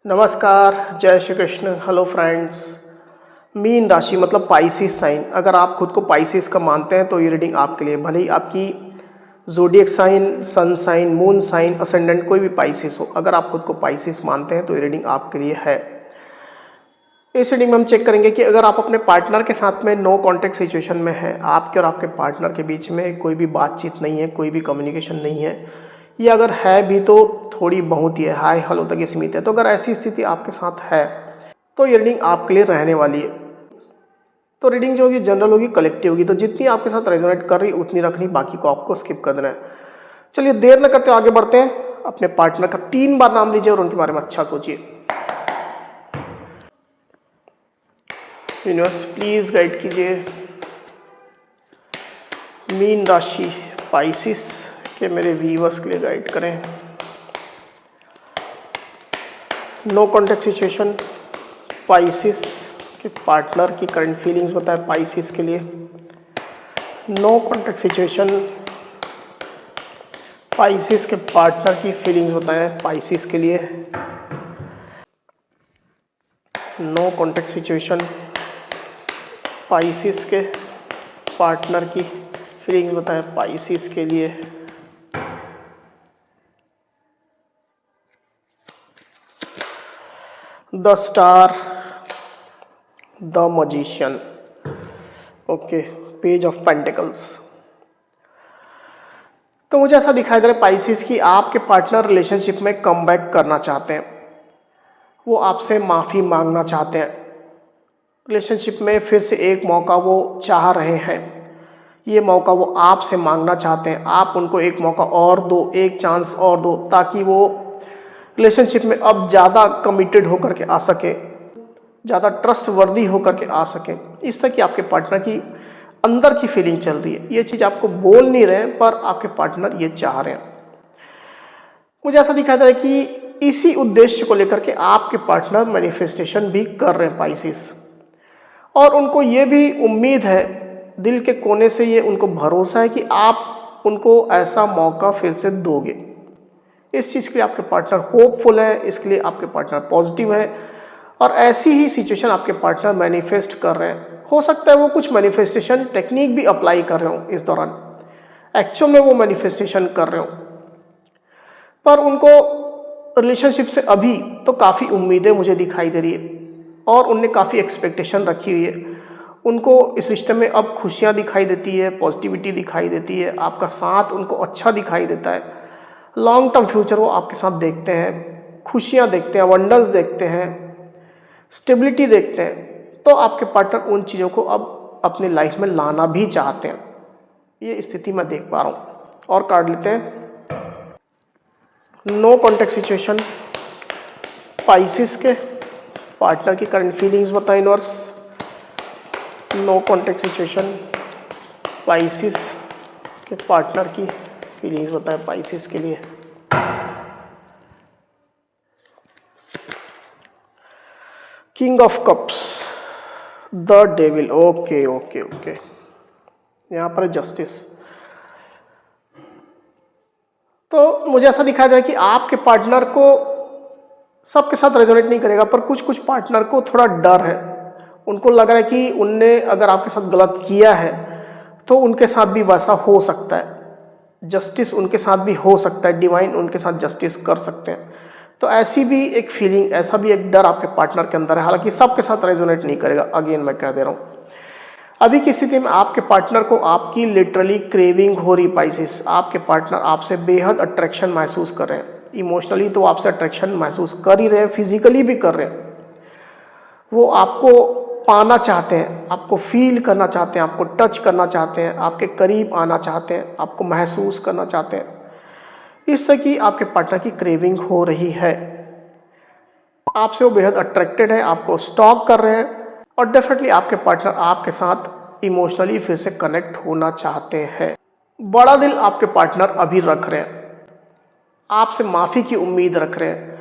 नमस्कार, जय Shri Krishna. Hello friends. Mean राशि मतलब पाइसिस साइन। अगर आप खुद को पाइसिस का मानते हैं तो ये रीडिंग आपके लिए, भले ही आपकी zodiac sign, sun sign, moon sign, ascendant कोई भी पाइसिस हो, अगर आप खुद को पाइसिस मानते हैं तो ये रीडिंग आपके लिए है। इस रीडिंग में हम चेक करेंगे कि अगर आप अपने पार्टनर के साथ में नो कॉन्टैक्ट सिचुएशन में हैं, आपके और आपके पार्टनर के बीच में कोई भी बातचीत नहीं है, कोई भी कम्युनिकेशन नहीं है, या अगर है भी तो थोड़ी बहुत ही है, हाय हेलो तक ही सीमित है, तो अगर ऐसी स्थिति आपके साथ है तो ये रीडिंग आपके लिए रहने वाली है। तो रीडिंग जो होगी जनरल होगी, कलेक्टिव होगी, तो जितनी आपके साथ रेजोनेट कर रही उतनी रखनी, बाकी को आपको स्किप कर देना है। चलिए देर न करते आगे बढ़ते हैं। अपने पार्टनर का 3 बार नाम लीजिए और उनके बारे में अच्छा सोचिए। यूनिवर्स प्लीज गाइड कीजिए मीन राशि पाइसिस के मेरे व्यूअर्स के लिए, गाइड करें। नो कॉन्टैक्ट सिचुएशन पाइसिस के पार्टनर की करंट फीलिंग्स बताएं पाइसिस के लिए। नो कॉन्टैक्ट सिचुएशन पाइसिस के पार्टनर की फीलिंग्स बताएं पाइसिस के लिए। नो कॉन्टैक्ट सिचुएशन पाइसिस के पार्टनर की फीलिंग्स बताएं पाइसिस के लिए। The star, the magician, okay, page of pentacles. तो मुझे ऐसा दिखाई दे रहा है पाइसिस की आपके पार्टनर रिलेशनशिप में कमबैक करना चाहते हैं, वो आपसे माफ़ी मांगना चाहते हैं, रिलेशनशिप में फिर से एक मौका वो चाह रहे हैं, ये मौका वो आपसे मांगना चाहते हैं। आप उनको एक मौका और दो, एक चांस और दो, ताकि वो रिलेशनशिप में अब ज़्यादा कमिटेड होकर के आ सके, ज़्यादा ट्रस्ट वर्दी होकर के आ सके। इस तरह की आपके पार्टनर की अंदर की फीलिंग चल रही है। ये चीज़ आपको बोल नहीं रहे पर आपके पार्टनर ये चाह रहे हैं। मुझे ऐसा दिखाई दे रहा है कि इसी उद्देश्य को लेकर के आपके पार्टनर मैनिफेस्टेशन भी कर रहे हैं पाइसिस, और उनको ये भी उम्मीद है, दिल के कोने से ये उनको भरोसा है कि आप उनको ऐसा मौका फिर से दोगे। इस चीज़ के लिए आपके पार्टनर होपफुल है, इसके लिए आपके पार्टनर पॉजिटिव है, और ऐसी ही सिचुएशन आपके पार्टनर मैनिफेस्ट कर रहे हैं। हो सकता है वो कुछ मैनिफेस्टेशन टेक्निक भी अप्लाई कर रहे हो इस दौरान, एक्चुअल में वो मैनिफेस्टेशन कर रहे हो, पर उनको रिलेशनशिप से अभी तो काफ़ी उम्मीदें मुझे दिखाई दे रही है, और उनने काफ़ी एक्सपेक्टेशन रखी हुई है। उनको इस रिश्ते में अब खुशियाँ दिखाई देती है, पॉजिटिविटी दिखाई देती है, आपका साथ उनको अच्छा दिखाई देता है। लॉन्ग टर्म फ्यूचर वो आपके साथ देखते हैं, खुशियाँ देखते हैं, अबंडेंस देखते हैं, स्टेबिलिटी देखते हैं। तो आपके पार्टनर उन चीज़ों को अब अपनी लाइफ में लाना भी चाहते हैं। ये स्थिति मैं देख पा रहा हूँ। और कार्ड लेते हैं। नो कॉन्टैक्ट सिचुएशन पाइसिस के पार्टनर की करंट फीलिंग्स बताएं universe. No contact situation Pisces के पार्टनर की फीलिंग्स बताएं पाइसिस के लिए। King of cups, the devil, okay okay okay, यहाँ पर जस्टिस। तो मुझे ऐसा दिखाई दे रहा है कि आपके पार्टनर को सबके साथ रेजोनेट नहीं करेगा, पर कुछ कुछ पार्टनर को थोड़ा डर है। उनको लग रहा है कि उनने अगर आपके साथ गलत किया है तो उनके साथ भी वैसा हो सकता है, जस्टिस उनके साथ भी हो सकता है, डिवाइन उनके साथ जस्टिस कर सकते हैं। तो ऐसी भी एक फीलिंग, ऐसा भी एक डर आपके पार्टनर के अंदर है। हालांकि सबके साथ रेजोनेट नहीं करेगा, अगेन मैं कह दे रहा हूँ। अभी की स्थिति में आपके पार्टनर को आपकी लिटरली क्रेविंग हो रही पाइसिस। आपके पार्टनर आपसे बेहद अट्रैक्शन महसूस कर रहे हैं। इमोशनली तो आपसे अट्रैक्शन महसूस कर ही रहे हैं, फिजिकली भी कर रहे हैं। वो आपको पाना चाहते हैं, आपको फील करना चाहते हैं, आपको टच करना चाहते हैं, आपके करीब आना चाहते हैं, आपको महसूस करना चाहते हैं। इस तरह की आपके पार्टनर की क्रेविंग हो रही है। आपसे वो बेहद अट्रैक्टेड है, आपको स्टॉक कर रहे हैं, और डेफिनेटली आपके पार्टनर आपके साथ इमोशनली फिर से कनेक्ट होना चाहते हैं। बड़ा दिल आपके पार्टनर अभी रख रहे हैं, आपसे माफ़ी की उम्मीद रख रहे हैं।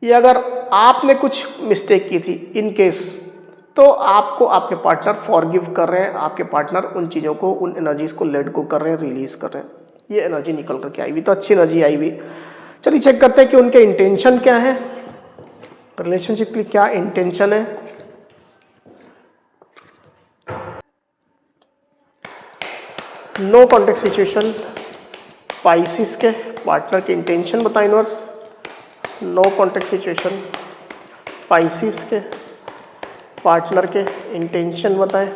ये अगर आपने कुछ मिस्टेक की थी इन केस, तो आपको आपके पार्टनर फॉरगिव कर रहे हैं। आपके पार्टनर उन चीज़ों को, उन एनर्जीज को लेट गो कर रहे हैं, रिलीज कर रहे हैं। ये एनर्जी निकल करके आई हुई, तो अच्छी एनर्जी आई हुई। चलिए चेक करते हैं कि उनके इंटेंशन क्या है। रिलेशनशिप के लिए क्या इंटेंशन है, नो कॉन्टेक्ट सिचुएशन, पाइसिस के पार्टनर की इंटेंशन बताएं universe, no contact situation, Pisces के पार्टनर के इंटेंशन बताएं।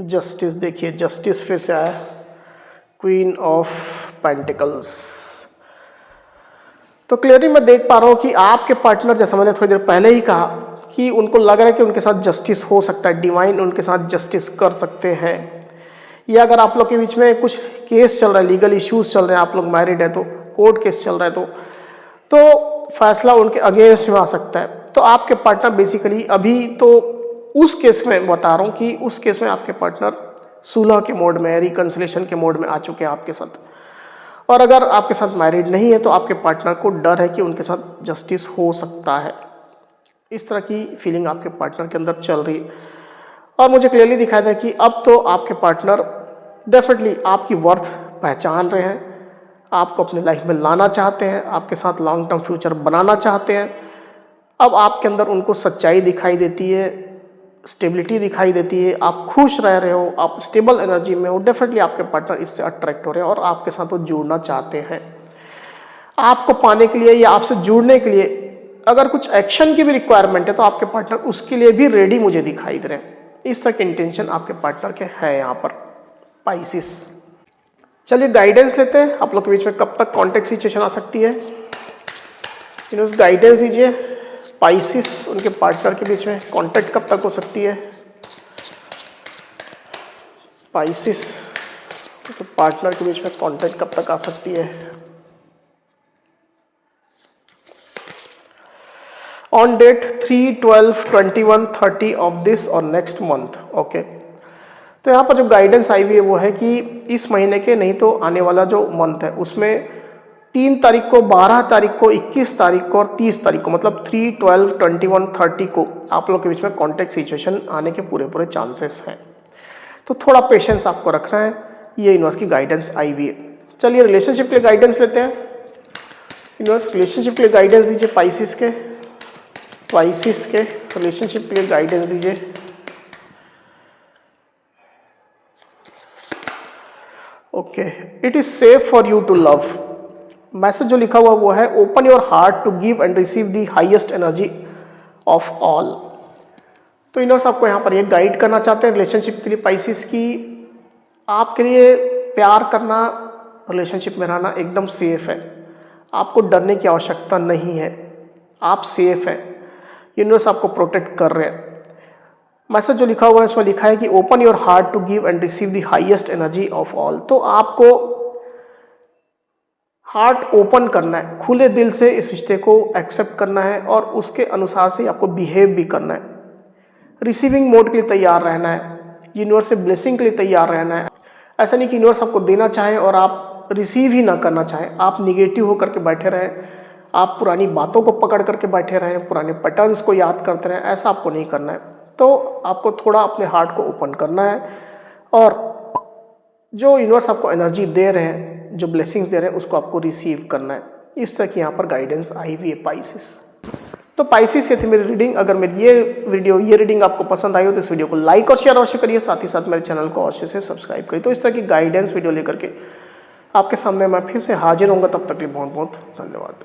जस्टिस, देखिए जस्टिस फिर से आया, क्वीन ऑफ पेंटिकल्स। तो क्लियरली मैं देख पा रहा हूं कि आपके पार्टनर, जैसा मैंने थोड़ी देर पहले ही कहा, कि उनको लग रहा है कि उनके साथ जस्टिस हो सकता है, डिवाइन उनके साथ जस्टिस कर सकते हैं। या अगर आप लोग के बीच में कुछ केस चल रहा है, लीगल इश्यूज चल रहे हैं, आप लोग मैरिड है तो कोर्ट केस चल रहा है तो फैसला उनके अगेंस्ट में आ सकता है। तो आपके पार्टनर बेसिकली अभी तो उस केस में बता रहा हूँ कि उस केस में आपके पार्टनर सुलह के मोड में, रिकंसिलेशन के मोड में आ चुके हैं आपके साथ। और अगर आपके साथ मैरिड नहीं है तो आपके पार्टनर को डर है कि उनके साथ जस्टिस हो सकता है। इस तरह की फीलिंग आपके पार्टनर के अंदर चल रही है। और मुझे क्लियरली दिखाई दे रहा है कि अब तो आपके पार्टनर डेफिनेटली आपकी वर्थ पहचान रहे हैं, आपको अपनी लाइफ में लाना चाहते हैं, आपके साथ लॉन्ग टर्म फ्यूचर बनाना चाहते हैं। अब आपके अंदर उनको सच्चाई दिखाई देती है, स्टेबिलिटी दिखाई देती है, आप खुश रह रहे हो, आप स्टेबल एनर्जी में हो। डेफिनेटली आपके पार्टनर इससे अट्रैक्ट हो रहे हैं और आपके साथ वो जुड़ना चाहते हैं। आपको पाने के लिए या आपसे जुड़ने के लिए अगर कुछ एक्शन की भी रिक्वायरमेंट है तो आपके पार्टनर उसके लिए भी रेडी मुझे दिखाई दे रहे हैं। इस तरह के इंटेंशन आपके पार्टनर के हैं यहाँ पर, पाइसिस। चलिए गाइडेंस लेते हैं, आप लोग के बीच में कब तक कॉन्टेक्ट सिचुएशन आ सकती है, गाइडेंस दीजिए। पाइसिस उनके पार्टनर के बीच में कांटेक्ट कब तक हो सकती है, पाइसिस उनके पार्टनर के बीच में कांटेक्ट कब तक आ सकती है। ऑन डेट 3/12/21/30 ऑफ दिस और नेक्स्ट मंथ। ओके, तो यहाँ पर जो गाइडेंस आई हुई है वो है कि इस महीने के नहीं तो आने वाला जो मंथ है उसमें 3 तारीख को, 12 तारीख को, 21 तारीख को और 30 तारीख को, मतलब 3/12/21/30 को आप लोग के बीच में कॉन्टेक्ट सिचुएशन आने के पूरे चांसेस हैं। तो थोड़ा पेशेंस आपको रखना है, ये यूनिवर्स की गाइडेंस आई हुई है। चलिए रिलेशनशिप के लिए गाइडेंस लेते हैं। यूनिवर्स रिलेशनशिप के लिए गाइडेंस दीजिए, पाइसिस के रिलेशनशिप के लिए गाइडेंस दीजिए। Okay, it is safe for you to love. Message जो लिखा हुआ वो है, open your heart to give and receive the highest energy of all. तो यूनिवर्स आपको यहाँ पर ये गाइड करना चाहते हैं रिलेशनशिप के लिए पाइसिस की, आपके लिए प्यार करना, रिलेशनशिप में रहना एकदम सेफ है। आपको डरने की आवश्यकता नहीं है, आप सेफ हैं, यूनिवर्स आपको प्रोटेक्ट कर रहे हैं। मैसेज जो लिखा हुआ है इसमें लिखा है कि open your heart to give and receive the highest energy of all. तो आपको हार्ट ओपन करना है, खुले दिल से इस रिश्ते को एक्सेप्ट करना है और उसके अनुसार से आपको बिहेव भी करना है। रिसीविंग मोड के लिए तैयार रहना है, यूनिवर्स से ब्लेसिंग के लिए तैयार रहना है। ऐसा नहीं कि यूनिवर्स आपको देना चाहे और आप रिसीव ही ना करना चाहें, आप निगेटिव होकर के बैठे रहें, आप पुरानी बातों को पकड़ करके बैठे रहें, पुराने पैटर्न्स को याद करते रहें, ऐसा आपको नहीं करना है। तो आपको थोड़ा अपने हार्ट को ओपन करना है और जो यूनिवर्स आपको एनर्जी दे रहे हैं, जो ब्लेसिंग्स दे रहे हैं, उसको आपको रिसीव करना है। इस तरह की यहाँ पर गाइडेंस आई हुई है पाइसिस। तो पाइसिस ये थी मेरी रीडिंग। अगर मेरी ये रीडिंग आपको पसंद आई हो तो इस वीडियो को लाइक और शेयर अवश्य करिए, साथ ही साथ मेरे चैनल को अवश्य से सब्सक्राइब करिए। तो इस तरह की गाइडेंस वीडियो लेकर के आपके सामने मैं फिर से हाजिर होऊंगा, तब तक के लिए बहुत बहुत धन्यवाद।